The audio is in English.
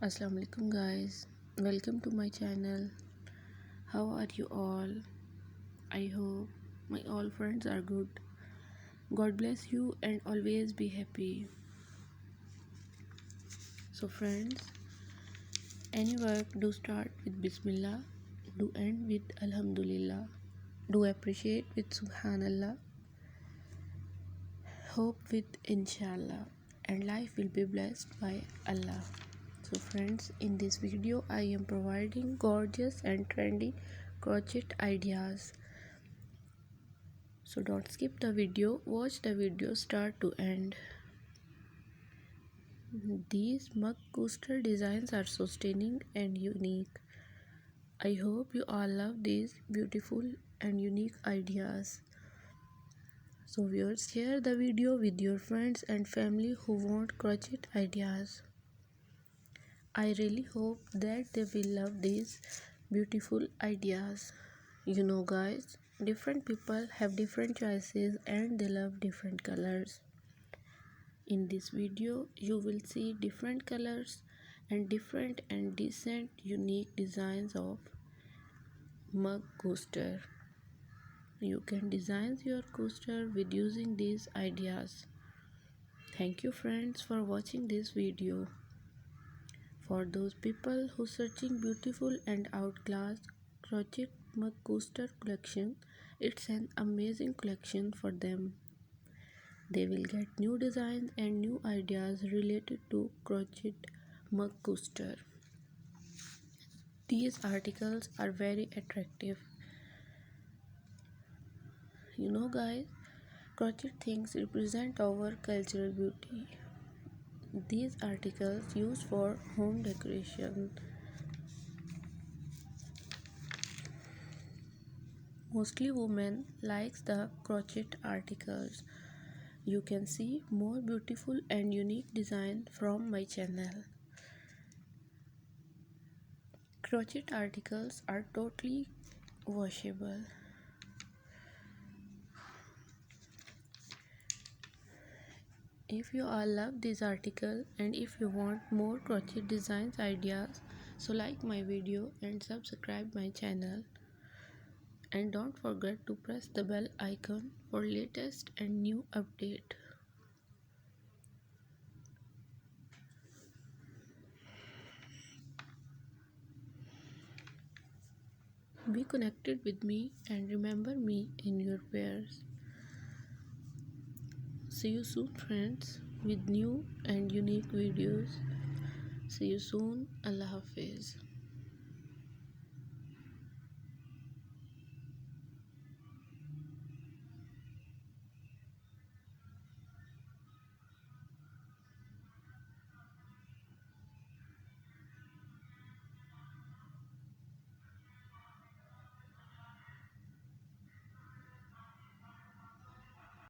Assalamu alaikum guys, welcome to my channel. How are you all? I hope my all friends are good. God bless you and always be happy. So friends, any work do start with Bismillah, do end with Alhamdulillah, do appreciate with Subhanallah, hope with Inshallah, and life will be blessed by Allah. So friends, in this video I am providing gorgeous and trendy crochet ideas. So don't skip the video, watch the video start to end. These mug coaster designs are so stunning and unique. I hope you all love these beautiful and unique ideas. So viewers, share the video with your friends and family who want crochet ideas. I really hope that they will love these beautiful ideas. You know guys, different people have different choices and they love different colors. In this video, you will see different colors and different and decent unique designs of mug coaster. You can design your coaster with using these ideas. Thank you friends for watching this video. For those people who searching beautiful and outclassed crochet mug coaster collection, it's an amazing collection for them. They will get new designs and new ideas related to crochet mug coaster. These articles are very attractive. You know guys, crochet things represent our cultural beauty. These articles used for home decoration. Mostly women likes the crochet articles. You can see more beautiful and unique design from my channel. Crochet articles are totally washable. If you all love this article and if you want more crochet designs ideas, so like my video and subscribe my channel. And don't forget to press the bell icon for latest and new update. Be connected with me and remember me in your prayers. See you soon friends with new and unique videos. See you soon. Allah Hafiz.